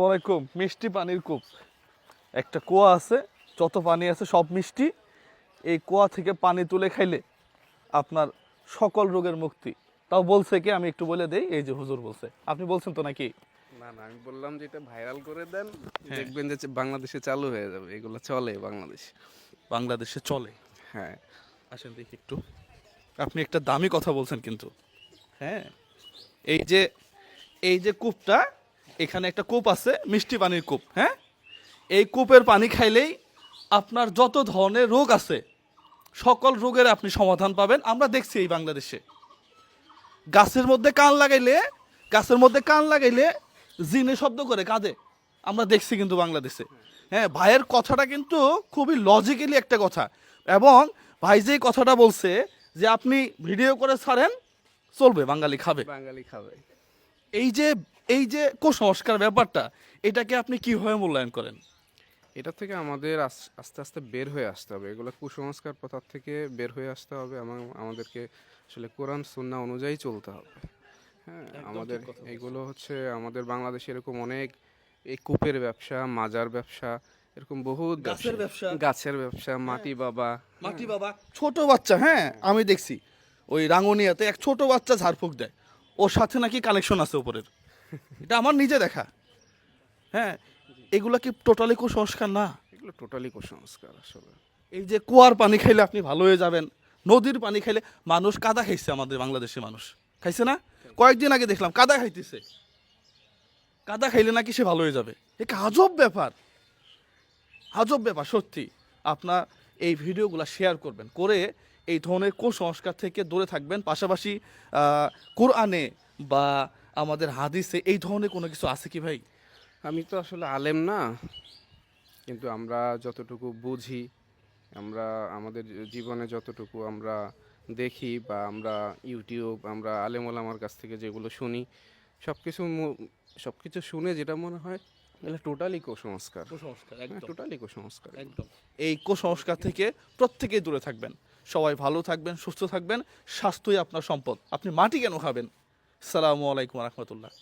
ওয়ালাইকুম। মিষ্টি পানির কূপ, একটা কুয়া আছে, যত পানি আছে সব মিষ্টি। এই কুয়া থেকে পানি তুলে খাইলে আপনার সকল রোগের মুক্তি। তাও বলছে কি, আমি একটু বলে দেই, এই যে হুজুর বলছে। আপনি বলছেন তো নাকি? না না, আমি বললাম যে এটা ভাইরাল করে দেন, দেখবেন যে বাংলাদেশে চালু হয়ে যাবে, এগুলো চলে বাংলাদেশে। বাংলাদেশে চলে? হ্যাঁ। আসেন দেখি একটু। আপনি একটা দামি কথা বলছেন কিন্তু। হ্যাঁ, এই যে কূপটা, এখানে একটা কূপ আছে, মিষ্টি পানির কূপ। হ্যাঁ, এই কূপের পানি খাইলেই আপনার যত ধরনের রোগ আছে সকল রোগের আপনি সমাধান পাবেন। আমরা দেখছি এই বাংলাদেশে গাছের মধ্যে কান লাগাইলে জিনে শব্দ করে কাঁদে, আমরা দেখছি কিন্তু বাংলাদেশে। হ্যাঁ, ভাইয়ের কথাটা কিন্তু খুবই লজিক্যালি একটা কথা। এবং ভাই যে কথাটা বলছে যে আপনি ভিডিও করে ছাড়েন, চলবে, বাঙালি খাবে। বাঙালি খাবে। এই যে কুসংস্কার ব্যাপারটা, এটাকে আপনি কিভাবে মূল্যায়ন করেন? এটা থেকে আমাদের আস্তে আস্তে বের হয়ে আসতে হবে, এগুলো কুসংস্কার প্রথার থেকে বের হয়ে আসতে হবে এবং আমাদেরকে আসলে কোরআন সুন্নাহ অনুযায়ী চলতে হবে। হ্যাঁ, আমাদের এইগুলো হচ্ছে আমাদের বাংলাদেশে এরকম অনেক এই কূপের ব্যবসা, মাজার ব্যবসা, এরকম বহুত গাছের ব্যবসা, মাটি বাবা, ছোট বাচ্চা। হ্যাঁ, আমি দেখছি ওই রাঙ্গুনিয়াতে এক ছোট বাচ্চা ঝাড়ফুঁক দেয়, ওর সাথে নাকি কানেকশন আছে উপরের। এটা আমার নিজে দেখা। হ্যাঁ, এগুলা কি টোটালি কুসংস্কার না? এগুলো টোটালি কুসংস্কার আসলে। এই যে কুয়ার পানি খাইলে আপনি ভালো হয়ে যাবেন, নদীর পানি খাইলে, মানুষ কাদা খাইছে, আমাদের বাংলাদেশের মানুষ খাইছে না? কয়েকদিন আগে দেখলাম কাদা খাইতেছে, কাদা খাইলে নাকি সে ভালো হয়ে যাবে। এক আজব ব্যাপার, আজব ব্যাপার সত্যি। আপনার এই ভিডিওগুলো শেয়ার করবেন, করে এই ধরনের কুসংস্কার থেকে দূরে থাকবেন। পাশাপাশি কোরআনে বা আমাদের হাদিসে এই ধরনের কোনো কিছু আছে কি ভাই? আমি তো আসলে আলেম না, কিন্তু আমরা যতটুকু বুঝি, আমরা আমাদের জীবনে যতটুকু আমরা দেখি বা আমরা ইউটিউব, আমরা আলেম ওলামার কাছ থেকে যেগুলো শুনি, সব কিছু সব কিছু শুনে যেটা মনে হয় এটা টোটালি কুসংস্কার। টোটালি কুসংস্কার একদম। এই কুসংস্কার থেকে প্রত্যেকেই দূরে থাকবেন। সবাই ভালো থাকবেন, সুস্থ থাকবেন। স্বাস্থ্যই আপনার সম্পদ। আপনি মাটি কেন খাবেন? আসসালামু আলাইকুম রহমতুল্লাহ।